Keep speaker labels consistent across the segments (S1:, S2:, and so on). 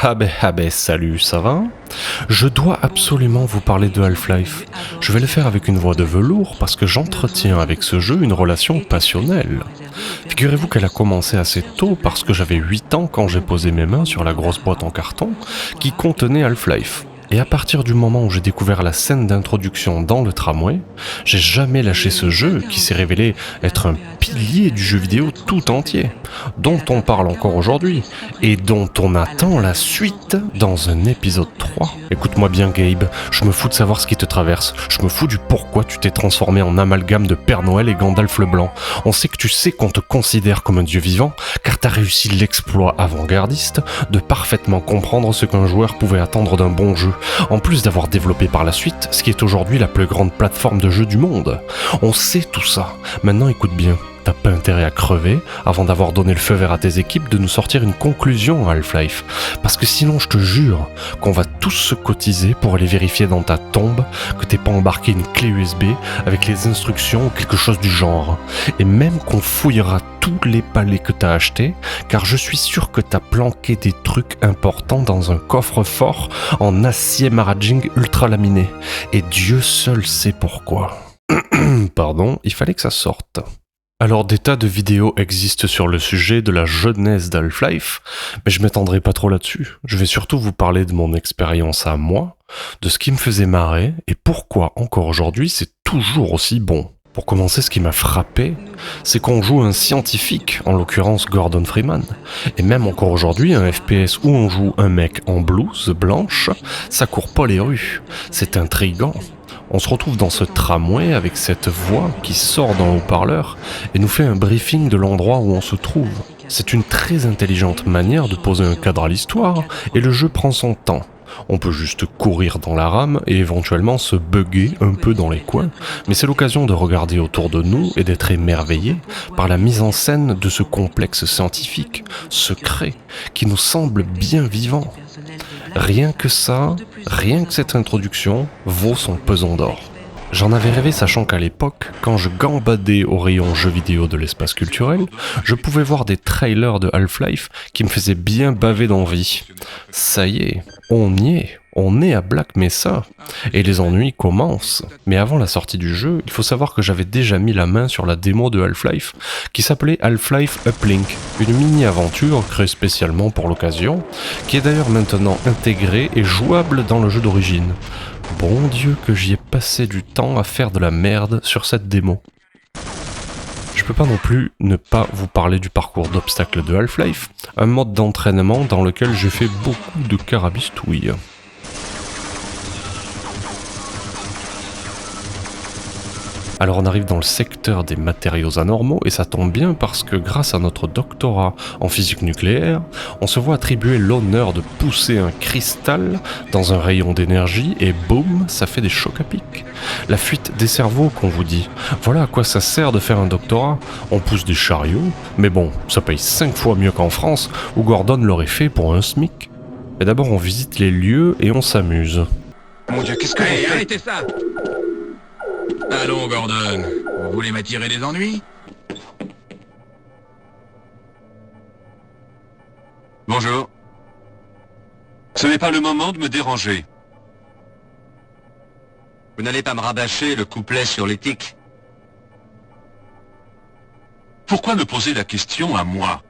S1: Ah ben, salut, ça va? Je dois absolument vous parler de Half-Life. Je vais le faire avec une voix de velours parce que j'entretiens avec ce jeu une relation passionnelle. Figurez-vous qu'elle a commencé assez tôt parce que j'avais 8 ans quand j'ai posé mes mains sur la grosse boîte en carton qui contenait Half-Life. Et à partir du moment où j'ai découvert la scène d'introduction dans le tramway, j'ai jamais lâché ce jeu qui s'est révélé être un pilier du jeu vidéo tout entier, dont on parle encore aujourd'hui, et dont on attend la suite dans un épisode 3. Écoute-moi bien Gabe, je me fous de savoir ce qui te traverse, je me fous du pourquoi tu t'es transformé en amalgame de Père Noël et Gandalf le Blanc. On sait que tu sais qu'on te considère comme un dieu vivant, car t'as réussi l'exploit avant-gardiste de parfaitement comprendre ce qu'un joueur pouvait attendre d'un bon jeu, en plus d'avoir développé par la suite ce qui est aujourd'hui la plus grande plateforme de jeu du monde. On sait tout ça. Maintenant écoute bien, t'as pas intérêt à crever avant d'avoir donné le feu vert à tes équipes de nous sortir une conclusion à Half-Life. Parce que sinon je te jure qu'on va tous se cotiser pour aller vérifier dans ta tombe que t'es pas embarqué une clé USB avec les instructions ou quelque chose du genre. Et même qu'on fouillera tous les palets que t'as achetés, car je suis sûr que t'as planqué des trucs importants dans un coffre-fort en acier maraging ultra laminé. Et Dieu seul sait pourquoi. Pardon, il fallait que ça sorte. Alors des tas de vidéos existent sur le sujet de la jeunesse d'Half-Life, mais je m'étendrai pas trop là-dessus. Je vais surtout vous parler de mon expérience à moi, de ce qui me faisait marrer, et pourquoi encore aujourd'hui c'est toujours aussi bon. Pour commencer, ce qui m'a frappé, c'est qu'on joue un scientifique, en l'occurrence Gordon Freeman. Et même encore aujourd'hui, un FPS où on joue un mec en blouse blanche, ça court pas les rues. C'est intriguant. On se retrouve dans ce tramway avec cette voix qui sort d'un haut-parleur et nous fait un briefing de l'endroit où on se trouve. C'est une très intelligente manière de poser un cadre à l'histoire et le jeu prend son temps. On peut juste courir dans la rame et éventuellement se bugger un peu dans les coins, mais c'est l'occasion de regarder autour de nous et d'être émerveillé par la mise en scène de ce complexe scientifique, secret, qui nous semble bien vivant. Rien que ça, rien que cette introduction vaut son pesant d'or. J'en avais rêvé sachant qu'à l'époque, quand je gambadais au rayon jeux vidéo de l'espace culturel, je pouvais voir des trailers de Half-Life qui me faisaient bien baver d'envie. Ça y est, on est à Black Mesa, et les ennuis commencent. Mais avant la sortie du jeu, il faut savoir que j'avais déjà mis la main sur la démo de Half-Life, qui s'appelait Half-Life Uplink, une mini-aventure créée spécialement pour l'occasion, qui est d'ailleurs maintenant intégrée et jouable dans le jeu d'origine. Bon Dieu que j'y ai passé du temps à faire de la merde sur cette démo. Je peux pas non plus ne pas vous parler du parcours d'obstacles de Half-Life, un mode d'entraînement dans lequel j'ai fait beaucoup de carabistouilles. Alors on arrive dans le secteur des matériaux anormaux et ça tombe bien parce que grâce à notre doctorat en physique nucléaire, on se voit attribuer l'honneur de pousser un cristal dans un rayon d'énergie et boum, ça fait des chocs à pic. La fuite des cerveaux qu'on vous dit. Voilà à quoi ça sert de faire un doctorat. On pousse des chariots, mais bon, ça paye 5 fois mieux qu'en France où Gordon l'aurait fait pour un SMIC. Mais d'abord on visite les lieux et on s'amuse.
S2: Mon Dieu, qu'est-ce que vous faites ?
S3: Arrêtez ça! Allons, Gordon. Vous voulez m'attirer des ennuis?
S2: Bonjour. Ce n'est pas le moment de me déranger. Vous n'allez pas me rabâcher le couplet sur l'éthique? Pourquoi me poser la question à moi?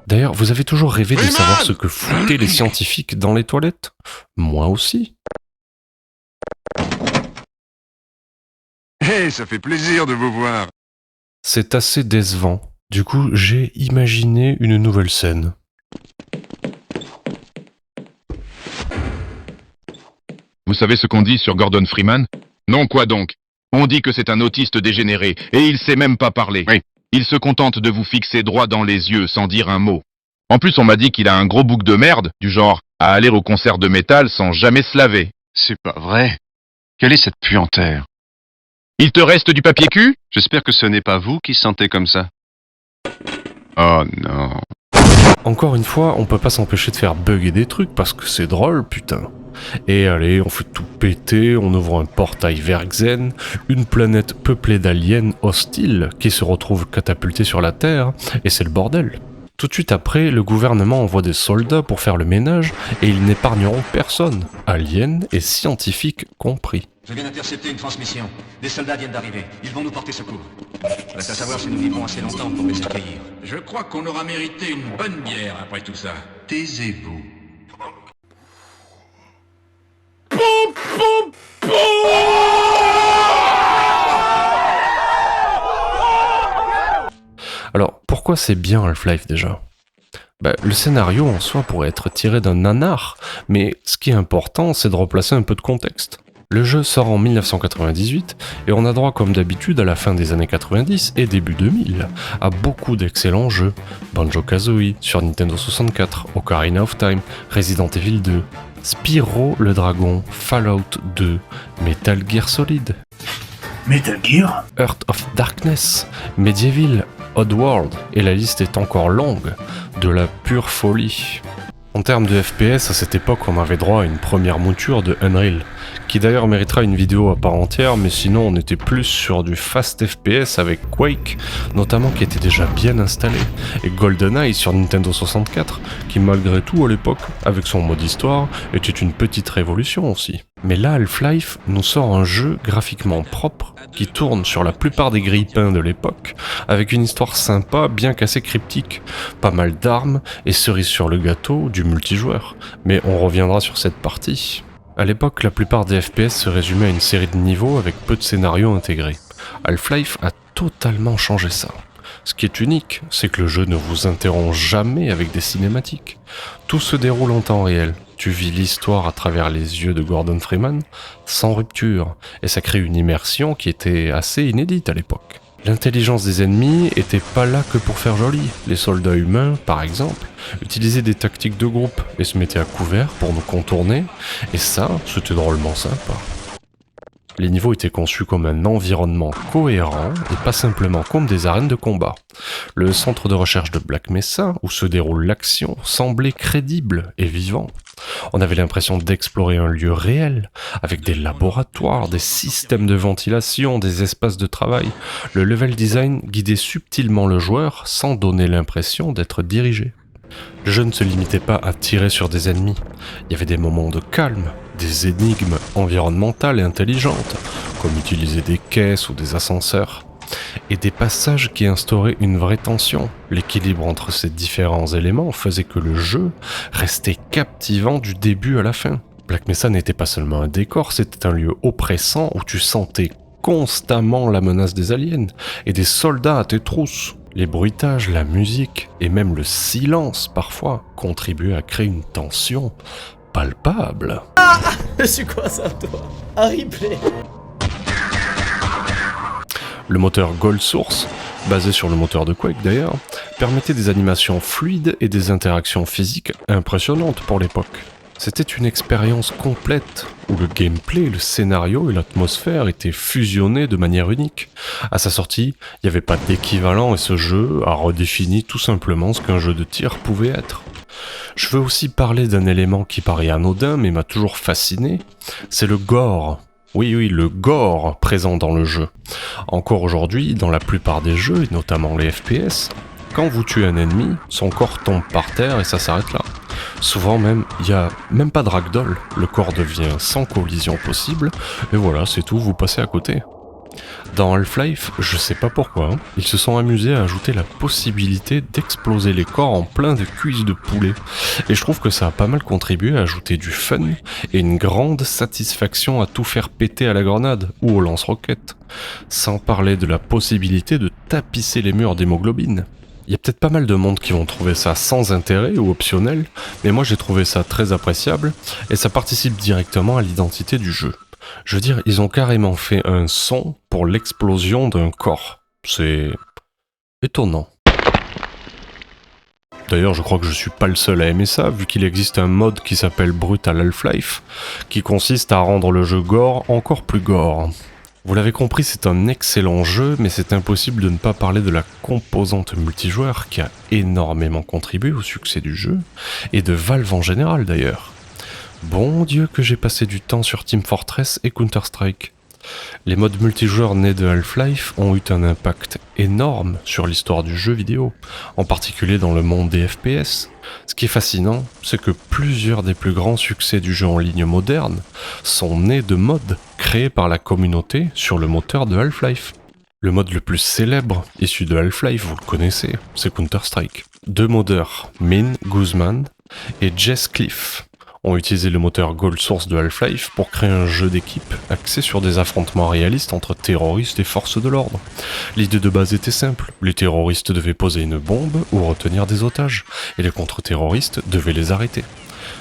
S1: D'ailleurs, vous avez toujours rêvé de savoir ce que foutaient les scientifiques dans les toilettes? Moi aussi.
S2: Hé, ça fait plaisir de vous voir.
S1: C'est assez décevant. Du coup, j'ai imaginé une nouvelle scène.
S4: Vous savez ce qu'on dit sur Gordon Freeman? Non, quoi donc? On dit que c'est un autiste dégénéré, et il sait même pas parler. Oui. Il se contente de vous fixer droit dans les yeux sans dire un mot. En plus, on m'a dit qu'il a un gros bouc de merde, du genre à aller au concert de métal sans jamais se laver.
S5: C'est pas vrai. Quelle est cette puanteur?
S4: Il te reste du papier cul?
S5: J'espère que ce n'est pas vous qui sentez comme ça. Oh non.
S1: Encore une fois, on peut pas s'empêcher de faire bugger des trucs parce que c'est drôle, putain. Et allez, on fait tout péter, on ouvre un portail vers Xen, une planète peuplée d'aliens hostiles qui se retrouvent catapultés sur la Terre, et c'est le bordel. Tout de suite après, le gouvernement envoie des soldats pour faire le ménage et ils n'épargneront personne, aliens et scientifiques compris.
S6: Je viens d'intercepter une transmission. Des soldats viennent d'arriver. Ils vont nous porter secours. Reste à savoir si nous vivrons assez longtemps pour les accueillir.
S3: Je crois qu'on aura mérité une bonne bière après tout ça.
S6: Taisez-vous.
S1: Alors, pourquoi c'est bien Half-Life déjà ? Le scénario en soi pourrait être tiré d'un nanar, mais ce qui est important, c'est de replacer un peu de contexte. Le jeu sort en 1998 et on a droit comme d'habitude à la fin des années 90 et début 2000 à beaucoup d'excellents jeux. Banjo-Kazooie sur Nintendo 64, Ocarina of Time, Resident Evil 2, Spyro le Dragon, Fallout 2, Metal Gear Solid,
S7: Metal Gear?
S1: Heart of Darkness, Medieval, Oddworld, et la liste est encore longue, de la pure folie. En termes de FPS, à cette époque, on avait droit à une première mouture de Unreal, qui d'ailleurs méritera une vidéo à part entière, mais sinon on était plus sur du fast FPS avec Quake, notamment qui était déjà bien installé, et GoldenEye sur Nintendo 64, qui malgré tout à l'époque, avec son mode histoire, était une petite révolution aussi. Mais là, Half-Life nous sort un jeu graphiquement propre, qui tourne sur la plupart des grille-pains de l'époque, avec une histoire sympa, bien qu'assez cryptique, pas mal d'armes, et cerise sur le gâteau, du multijoueur. Mais on reviendra sur cette partie. À l'époque, la plupart des FPS se résumaient à une série de niveaux avec peu de scénarios intégrés. Half-Life a totalement changé ça. Ce qui est unique, c'est que le jeu ne vous interrompt jamais avec des cinématiques. Tout se déroule en temps réel. Tu vis l'histoire à travers les yeux de Gordon Freeman, sans rupture, et ça crée une immersion qui était assez inédite à l'époque. L'intelligence des ennemis était pas là que pour faire joli. Les soldats humains, par exemple, utilisaient des tactiques de groupe et se mettaient à couvert pour nous contourner, et ça, c'était drôlement sympa. Les niveaux étaient conçus comme un environnement cohérent et pas simplement comme des arènes de combat. Le centre de recherche de Black Mesa, où se déroule l'action, semblait crédible et vivant. On avait l'impression d'explorer un lieu réel, avec des laboratoires, des systèmes de ventilation, des espaces de travail. Le level design guidait subtilement le joueur sans donner l'impression d'être dirigé. Le jeu ne se limitait pas à tirer sur des ennemis. Il y avait des moments de calme, des énigmes environnementales et intelligentes, comme utiliser des caisses ou des ascenseurs, et des passages qui instauraient une vraie tension. L'équilibre entre ces différents éléments faisait que le jeu restait captivant du début à la fin. Black Mesa n'était pas seulement un décor, c'était un lieu oppressant où tu sentais constamment la menace des aliens et des soldats à tes trousses. Les bruitages, la musique et même le silence parfois contribuaient à créer une tension palpable.
S8: C'est quoi ça, toi? Un replay.
S1: Le moteur Gold Source, basé sur le moteur de Quake d'ailleurs, permettait des animations fluides et des interactions physiques impressionnantes pour l'époque. C'était une expérience complète, où le gameplay, le scénario et l'atmosphère étaient fusionnés de manière unique. À sa sortie, il n'y avait pas d'équivalent et ce jeu a redéfini tout simplement ce qu'un jeu de tir pouvait être. Je veux aussi parler d'un élément qui paraît anodin mais m'a toujours fasciné, c'est le gore. Oui, le gore présent dans le jeu. Encore aujourd'hui, dans la plupart des jeux, et notamment les FPS, quand vous tuez un ennemi, son corps tombe par terre et ça s'arrête là. Souvent même, il n'y a même pas de ragdoll, le corps devient sans collision possible, et voilà, c'est tout, vous passez à côté. Dans Half-Life, je sais pas pourquoi, ils se sont amusés à ajouter la possibilité d'exploser les corps en plein de cuisses de poulet, et je trouve que ça a pas mal contribué à ajouter du fun et une grande satisfaction à tout faire péter à la grenade ou au lance-roquettes, sans parler de la possibilité de tapisser les murs d'hémoglobine. Il y a peut-être pas mal de monde qui vont trouver ça sans intérêt ou optionnel, mais moi j'ai trouvé ça très appréciable, et ça participe directement à l'identité du jeu. Je veux dire, ils ont carrément fait un son pour l'explosion d'un corps. C'est étonnant. D'ailleurs, je crois que je suis pas le seul à aimer ça, vu qu'il existe un mode qui s'appelle Brutal Half-Life, qui consiste à rendre le jeu gore encore plus gore. Vous l'avez compris, c'est un excellent jeu, mais c'est impossible de ne pas parler de la composante multijoueur qui a énormément contribué au succès du jeu, et de Valve en général d'ailleurs. Bon Dieu que j'ai passé du temps sur Team Fortress et Counter-Strike. Les modes multijoueurs nés de Half-Life ont eu un impact énorme sur l'histoire du jeu vidéo, en particulier dans le monde des FPS. Ce qui est fascinant, c'est que plusieurs des plus grands succès du jeu en ligne moderne sont nés de modes créés par la communauté sur le moteur de Half-Life. Le mode le plus célèbre issu de Half-Life, vous le connaissez, c'est Counter-Strike. Deux modeurs, Min Guzman et Jess Cliff, ont utilisé le moteur Gold Source de Half-Life pour créer un jeu d'équipe axé sur des affrontements réalistes entre terroristes et forces de l'ordre. L'idée de base était simple, les terroristes devaient poser une bombe ou retenir des otages, et les contre-terroristes devaient les arrêter.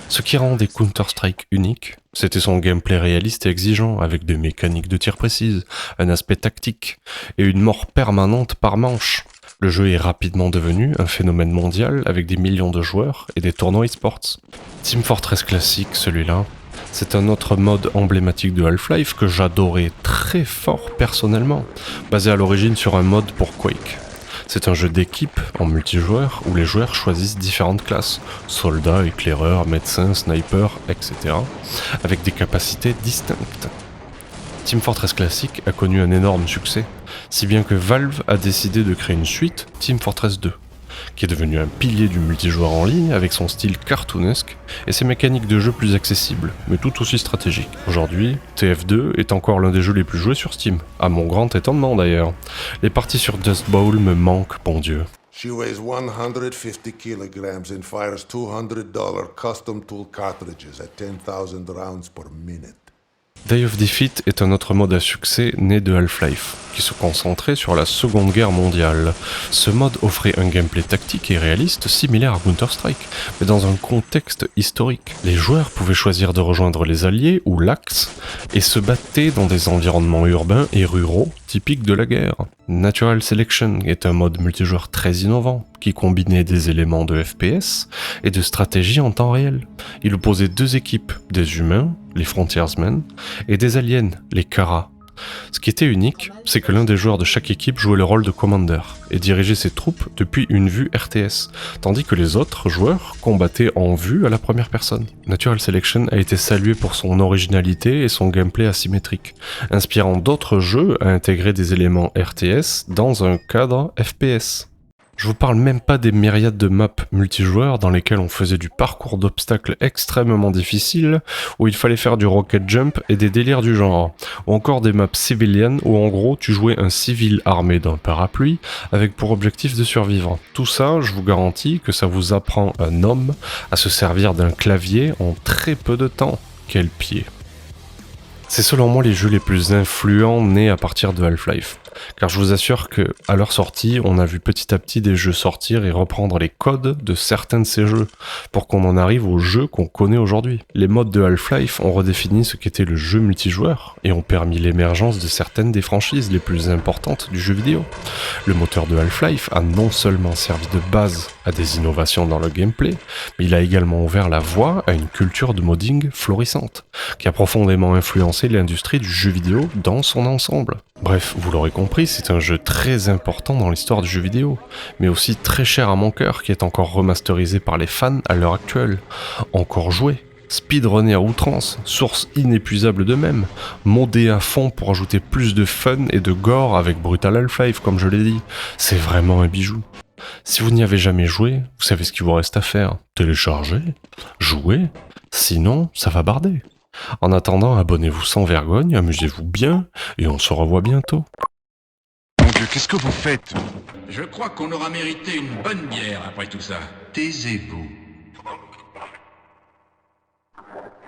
S1: Ce qui rendait Counter-Strike unique, c'était son gameplay réaliste et exigeant, avec des mécaniques de tir précises, un aspect tactique, et une mort permanente par manche. Le jeu est rapidement devenu un phénomène mondial avec des millions de joueurs et des tournois e-sports. Team Fortress Classic, celui-là, c'est un autre mode emblématique de Half-Life que j'adorais très fort personnellement, basé à l'origine sur un mode pour Quake. C'est un jeu d'équipe en multijoueur où les joueurs choisissent différentes classes, soldats, éclaireurs, médecins, snipers, etc., avec des capacités distinctes. Team Fortress Classic a connu un énorme succès, si bien que Valve a décidé de créer une suite, Team Fortress 2, qui est devenu un pilier du multijoueur en ligne avec son style cartoonesque et ses mécaniques de jeu plus accessibles, mais tout aussi stratégiques. Aujourd'hui, TF2 est encore l'un des jeux les plus joués sur Steam, à mon grand étonnement d'ailleurs. Les parties sur Dust Bowl me manquent, bon Dieu.
S9: She weighs 150 kilograms and fires $200 custom tool cartridges at 10,000 rounds per minute.
S1: Day of Defeat est un autre mode à succès né de Half-Life, qui se concentrait sur la Seconde Guerre mondiale. Ce mode offrait un gameplay tactique et réaliste similaire à Counter-Strike, mais dans un contexte historique. Les joueurs pouvaient choisir de rejoindre les Alliés ou l'Axe, et se battaient dans des environnements urbains et ruraux typiques de la guerre. Natural Selection est un mode multijoueur très innovant, qui combinait des éléments de FPS et de stratégie en temps réel. Il opposait deux équipes, des humains, les Frontiersmen, et des aliens, les Kara. Ce qui était unique, c'est que l'un des joueurs de chaque équipe jouait le rôle de commander et dirigeait ses troupes depuis une vue RTS, tandis que les autres joueurs combattaient en vue à la première personne. Natural Selection a été salué pour son originalité et son gameplay asymétrique, inspirant d'autres jeux à intégrer des éléments RTS dans un cadre FPS. Je vous parle même pas des myriades de maps multijoueurs dans lesquelles on faisait du parcours d'obstacles extrêmement difficiles, où il fallait faire du rocket jump et des délires du genre, ou encore des maps civiliennes où en gros tu jouais un civil armé d'un parapluie avec pour objectif de survivre. Tout ça, je vous garantis que ça vous apprend un homme à se servir d'un clavier en très peu de temps. Quel pied! C'est selon moi les jeux les plus influents nés à partir de Half-Life. Car je vous assure que, à leur sortie, on a vu petit à petit des jeux sortir et reprendre les codes de certains de ces jeux, pour qu'on en arrive aux jeux qu'on connaît aujourd'hui. Les modes de Half-Life ont redéfini ce qu'était le jeu multijoueur, et ont permis l'émergence de certaines des franchises les plus importantes du jeu vidéo. Le moteur de Half-Life a non seulement servi de base à des innovations dans le gameplay, mais il a également ouvert la voie à une culture de modding florissante, qui a profondément influencé l'industrie du jeu vidéo dans son ensemble. Bref, vous l'aurez compris, c'est un jeu très important dans l'histoire du jeu vidéo, mais aussi très cher à mon cœur, qui est encore remasterisé par les fans à l'heure actuelle, encore joué, speedrunné à outrance, source inépuisable de mèmes, modé à fond pour ajouter plus de fun et de gore avec Brutal Half-Life, comme je l'ai dit. C'est vraiment un bijou. Si vous n'y avez jamais joué, vous savez ce qu'il vous reste à faire. Télécharger, jouer, sinon ça va barder. En attendant, abonnez-vous sans vergogne, amusez-vous bien, et on se revoit bientôt.
S3: Mon Dieu, qu'est-ce que vous faites?
S6: Je crois qu'on aura mérité une bonne bière après tout ça.
S3: Taisez-vous.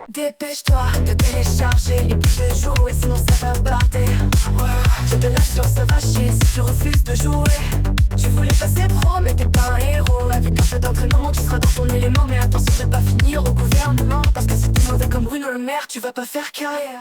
S10: Dépêche-toi de télécharger et puis de jouer, sinon ça va barder. J'ai de la chance, ça va chier si tu refuses de jouer. Tu voulais passer pro, mais t'es pas un héros. Avec un peu d'entraînement, tu seras dans ton élément. Mais attention de pas finir au gouvernement, parce que si t'es mauvais comme Bruno Le Maire, tu vas pas faire carrière.